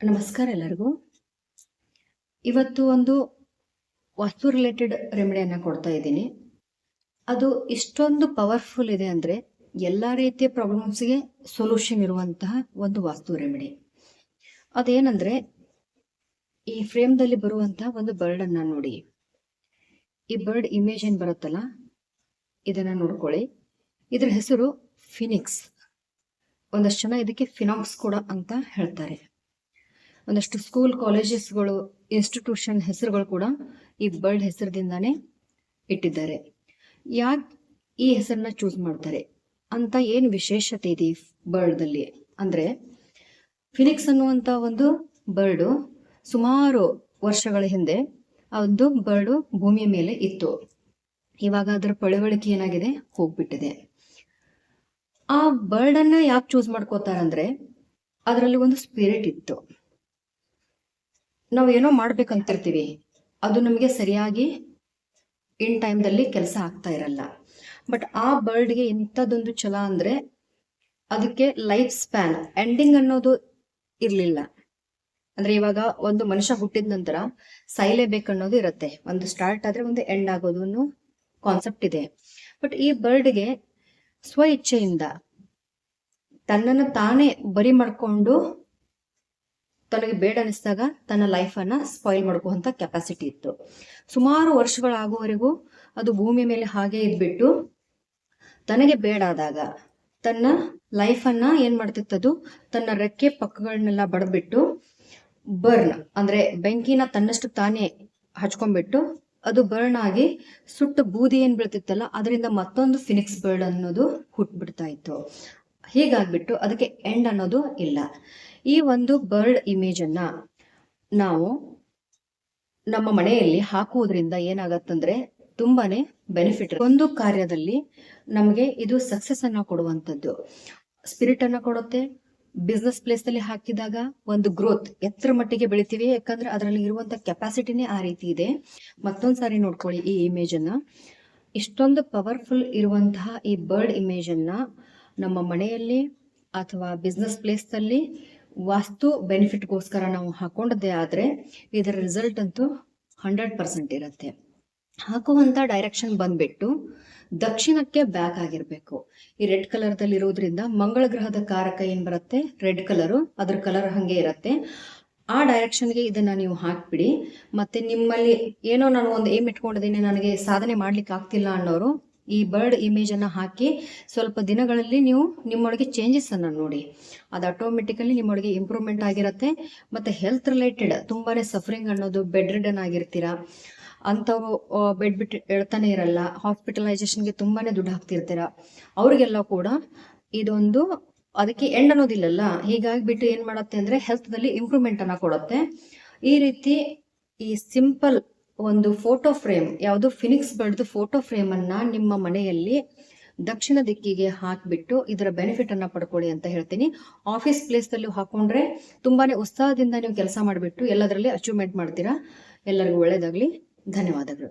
ನಮಸ್ಕಾರ ಎಲ್ಲರಿಗೂ. ಇವತ್ತು ಒಂದು ವಾಸ್ತು ರಿಲೇಟೆಡ್ ರೆಮಿಡಿಯನ್ನು ಕೊಡ್ತಾ ಇದ್ದೀನಿ. ಅದು ಇಷ್ಟೊಂದು ಪವರ್ಫುಲ್ ಇದೆ ಅಂದರೆ ಎಲ್ಲ ರೀತಿಯ ಪ್ರಾಬ್ಲಮ್ಸ್ಗೆ ಸೊಲ್ಯೂಷನ್ ಇರುವಂತಹ ಒಂದು ವಾಸ್ತು ರೆಮಿಡಿ. ಅದೇನಂದರೆ, ಈ ಫ್ರೇಮ್ದಲ್ಲಿ ಬರುವಂತಹ ಒಂದು ಬರ್ಡನ್ನು ನೋಡಿ. ಈ ಬರ್ಡ್ ಇಮೇಜ್ ಏನು ಬರುತ್ತಲ್ಲ, ಇದನ್ನು ನೋಡ್ಕೊಳ್ಳಿ. ಇದರ ಹೆಸರು ಫಿನಿಕ್ಸ್. ಒಂದಷ್ಟು ಜನ ಇದಕ್ಕೆ ಫಿನಾಕ್ಸ್ ಕೂಡ ಅಂತ ಹೇಳ್ತಾರೆ. ಒಂದಷ್ಟು ಸ್ಕೂಲ್, ಕಾಲೇಜಸ್ಗಳು, ಇನ್ಸ್ಟಿಟ್ಯೂಷನ್ ಹೆಸರುಗಳು ಕೂಡ ಈ ಬರ್ಡ್ ಹೆಸರದಿಂದಾನೇ ಇಟ್ಟಿದ್ದಾರೆ. ಯಾಕೆ ಈ ಹೆಸರನ್ನ ಚೂಸ್ ಮಾಡ್ತಾರೆ ಅಂತ, ಏನು ವಿಶೇಷತೆ ಇದೆ ಈ ಬರ್ಡ್ದಲ್ಲಿ ಅಂದರೆ, ಫಿನಿಕ್ಸ್ ಅನ್ನುವಂಥ ಒಂದು ಬರ್ಡು ಸುಮಾರು ವರ್ಷಗಳ ಹಿಂದೆ ಆ ಒಂದು ಬರ್ಡು ಭೂಮಿಯ ಮೇಲೆ ಇತ್ತು. ಇವಾಗ ಅದರ ಪಳವಳಿಕೆ ಏನಾಗಿದೆ, ಹೋಗ್ಬಿಟ್ಟಿದೆ. ಆ ಬರ್ಡನ್ನು ಯಾಕೆ ಚೂಸ್ ಮಾಡ್ಕೋತಾರಂದ್ರೆ, ಅದರಲ್ಲಿ ಒಂದು ಸ್ಪಿರಿಟ್ ಇತ್ತು. ನಾವು ಏನೋ ಮಾಡ್ಬೇಕಂತಿರ್ತೀವಿ, ಅದು ನಮಗೆ ಸರಿಯಾಗಿ ಇನ್ ಟೈಮ್ದಲ್ಲಿ ಕೆಲಸ ಆಗ್ತಾ ಇರಲ್ಲ. ಬಟ್ ಆ ಬರ್ಡ್ಗೆ ಇಂಥದ್ದೊಂದು ಛಲ ಅಂದರೆ, ಅದಕ್ಕೆ ಲೈಫ್ ಸ್ಪ್ಯಾನ್, ಎಂಡಿಂಗ್ ಅನ್ನೋದು ಇರಲಿಲ್ಲ. ಅಂದರೆ ಇವಾಗ ಒಂದು ಮನುಷ್ಯ ಹುಟ್ಟಿದ ನಂತರ ಸಾಯಲೇಬೇಕನ್ನೋದು ಇರುತ್ತೆ. ಒಂದು ಸ್ಟಾರ್ಟ್ ಆದರೆ ಒಂದು ಎಂಡ್ ಆಗೋದು ಅನ್ನೋ ಕಾನ್ಸೆಪ್ಟ್ ಇದೆ. ಬಟ್ ಈ ಬರ್ಡ್ಗೆ ಸ್ವ ಇಚ್ಛೆಯಿಂದ ತನ್ನನ್ನು ತಾನೇ ಬರಿ ಮಾಡಿಕೊಂಡು, ತನಗೆ ಬೇಡ ಅನಿಸಿದಾಗ ತನ್ನ ಲೈಫನ್ನು ಸ್ಪಾಯಿಲ್ ಮಾಡ್ಕೋಂಥ ಕೆಪಾಸಿಟಿ ಇತ್ತು. ಸುಮಾರು ವರ್ಷಗಳಾಗುವವರೆಗೂ ಅದು ಭೂಮಿ ಮೇಲೆ ಹಾಗೆ ಇದ್ಬಿಟ್ಟು, ತನಗೆ ಬೇಡ ಆದಾಗ ತನ್ನ ಲೈಫನ್ನು ಏನು ಮಾಡ್ತಿತ್ತು, ಅದು ತನ್ನ ರೆಕ್ಕೆ ಪಕ್ಕಗಳನ್ನೆಲ್ಲ ಬಡ್ದ್ಬಿಟ್ಟು ಬರ್ನ್ ಅಂದರೆ ಬೆಂಕಿನ ತನ್ನಷ್ಟು ತಾನೇ ಹಚ್ಕೊಂಡ್ಬಿಟ್ಟು, ಅದು ಬರ್ನ್ ಆಗಿ ಸುಟ್ಟು ಬೂದಿ ಏನು ಬೀಳ್ತಿತ್ತಲ್ಲ, ಅದರಿಂದ ಮತ್ತೊಂದು ಫಿನಿಕ್ಸ್ ಬರ್ಡ್ ಅನ್ನೋದು ಹುಟ್ಬಿಡ್ತಾ ಇತ್ತು. ಹೀಗಾಗ್ಬಿಟ್ಟು ಅದಕ್ಕೆ ಎಂಡ್ ಅನ್ನೋದು ಇಲ್ಲ. ಈ ಒಂದು ಬರ್ಡ್ ಇಮೇಜನ್ನು ನಾವು ನಮ್ಮ ಮನೆಯಲ್ಲಿ ಹಾಕುವುದರಿಂದ ಏನಾಗತ್ತಂದ್ರೆ ತುಂಬಾನೇ ಬೆನಿಫಿಟ್. ಒಂದು ಕಾರ್ಯದಲ್ಲಿ ನಮಗೆ ಇದು ಸಕ್ಸಸ್ ಅನ್ನ ಕೊಡುವಂಥದ್ದು, ಸ್ಪಿರಿಟ್ ಅನ್ನ ಕೊಡುತ್ತೆ. ಬಿಸ್ನೆಸ್ ಪ್ಲೇಸ್ ನಲ್ಲಿ ಹಾಕಿದಾಗ ಒಂದು ಗ್ರೋತ್, ಎತ್ತರ ಮಟ್ಟಿಗೆ ಬೆಳಿತೀವಿ. ಯಾಕಂದ್ರೆ ಅದರಲ್ಲಿ ಇರುವಂತ ಕೆಪಾಸಿಟಿನೇ ಆ ರೀತಿ ಇದೆ. ಮತ್ತೊಂದ್ಸಾರಿ ನೋಡ್ಕೊಳ್ಳಿ ಈ ಇಮೇಜ್ ಅನ್ನ. ಇಷ್ಟೊಂದು ಪವರ್ಫುಲ್ ಇರುವಂತಹ ಈ ಬರ್ಡ್ ಇಮೇಜ್ ಅನ್ನ ನಮ್ಮ ಮನೆಯಲ್ಲಿ ಅಥವಾ ಬಿಸ್ನೆಸ್ ಪ್ಲೇಸ್ ನಲ್ಲಿ ವಾಸ್ತು ಬೆನಿಫಿಟ್ಗೋಸ್ಕರ ನಾವು ಹಾಕೊಂಡದ್ದೇ ಆದರೆ ಇದರ ರಿಸಲ್ಟ್ ಅಂತೂ 100% ಇರುತ್ತೆ. ಹಾಕುವಂಥ ಡೈರೆಕ್ಷನ್ ಬಂದ್ಬಿಟ್ಟು ದಕ್ಷಿಣಕ್ಕೆ ಬ್ಯಾಕ್ ಆಗಿರಬೇಕು. ಈ ರೆಡ್ ಕಲರ್ದಲ್ಲಿ ಇರೋದ್ರಿಂದ ಮಂಗಳ ಗ್ರಹದ ಕಾರಕ ಏನು ಬರುತ್ತೆ, ರೆಡ್ ಕಲರು, ಅದ್ರ ಕಲರ್ ಹಾಗೆ ಇರುತ್ತೆ. ಆ ಡೈರೆಕ್ಷನ್ಗೆ ಇದನ್ನ ನೀವು ಹಾಕ್ಬಿಡಿ. ಮತ್ತೆ ನಿಮ್ಮಲ್ಲಿ ಏನೋ ನಾನು ಒಂದು ಏಮ್ ಇಟ್ಕೊಂಡಿದ್ದೀನಿ, ನನಗೆ ಸಾಧನೆ ಮಾಡ್ಲಿಕ್ಕೆ ಆಗ್ತಿಲ್ಲ ಅನ್ನೋರು ಈ ಬರ್ಡ್ ಇಮೇಜ್ ಅನ್ನ ಹಾಕಿ ಸ್ವಲ್ಪ ದಿನಗಳಲ್ಲಿ ನೀವು ನಿಮ್ಮೊಳಗೆ ಚೇಂಜಸ್ ಅನ್ನ ನೋಡಿ. ಅದು ಆಟೋಮೆಟಿಕಲಿ ನಿಮ್ಮೊಳಗೆ ಇಂಪ್ರೂವ್ಮೆಂಟ್ ಆಗಿರುತ್ತೆ. ಮತ್ತೆ ಹೆಲ್ತ್ ರಿಲೇಟೆಡ್ ತುಂಬಾನೇ ಸಫರಿಂಗ್ ಅನ್ನೋದು, ಬೆಡ್ ರಿಡನ್ ಆಗಿರ್ತೀರಾ ಅಂಥವ್ರು, ಬೆಡ್ ಬಿಟ್ಟು ಹೇಳ್ತಾನೆ ಇರಲ್ಲ, ಹಾಸ್ಪಿಟಲೈಸೇಷನ್ಗೆ ತುಂಬಾನೇ ದುಡ್ಡು ಹಾಕ್ತಿರ್ತೀರ, ಅವ್ರಿಗೆಲ್ಲ ಕೂಡ ಇದೊಂದು ಅದಕ್ಕೆ ಎಂಡ್ ಅನ್ನೋದಿಲ್ಲಲ್ಲ. ಹೀಗಾಗಿಬಿಟ್ಟು ಏನ್ ಮಾಡುತ್ತೆ ಅಂದ್ರೆ ಹೆಲ್ತ್ದಲ್ಲಿ ಇಂಪ್ರೂವ್ಮೆಂಟ್ ಅನ್ನ ಕೊಡುತ್ತೆ. ಈ ರೀತಿ ಈ ಸಿಂಪಲ್ ಒಂದು ಫೋಟೋ ಫ್ರೇಮ್, ಯಾವುದು ಫಿನಿಕ್ಸ್ ಬರ್ಡ್ದು ಫೋಟೋ ಫ್ರೇಮ್ ಅನ್ನ ನಿಮ್ಮ ಮನೆಯಲ್ಲಿ ದಕ್ಷಿಣ ದಿಕ್ಕಿಗೆ ಹಾಕ್ಬಿಟ್ಟು ಇದರ ಬೆನಿಫಿಟ್ ಅನ್ನ ಪಡ್ಕೊಳ್ಳಿ ಅಂತ ಹೇಳ್ತೀನಿ. ಆಫೀಸ್ ಪ್ಲೇಸ್ ದಲ್ಲಿ ಹಾಕೊಂಡ್ರೆ ತುಂಬಾನೇ ಉತ್ಸಾಹದಿಂದ ನೀವು ಕೆಲಸ ಮಾಡಿಬಿಟ್ಟು ಎಲ್ಲದರಲ್ಲಿ ಅಚೀವ್ಮೆಂಟ್ ಮಾಡ್ತೀರಾ. ಎಲ್ಲರಿಗೂ ಒಳ್ಳೇದಾಗ್ಲಿ. ಧನ್ಯವಾದಗಳು.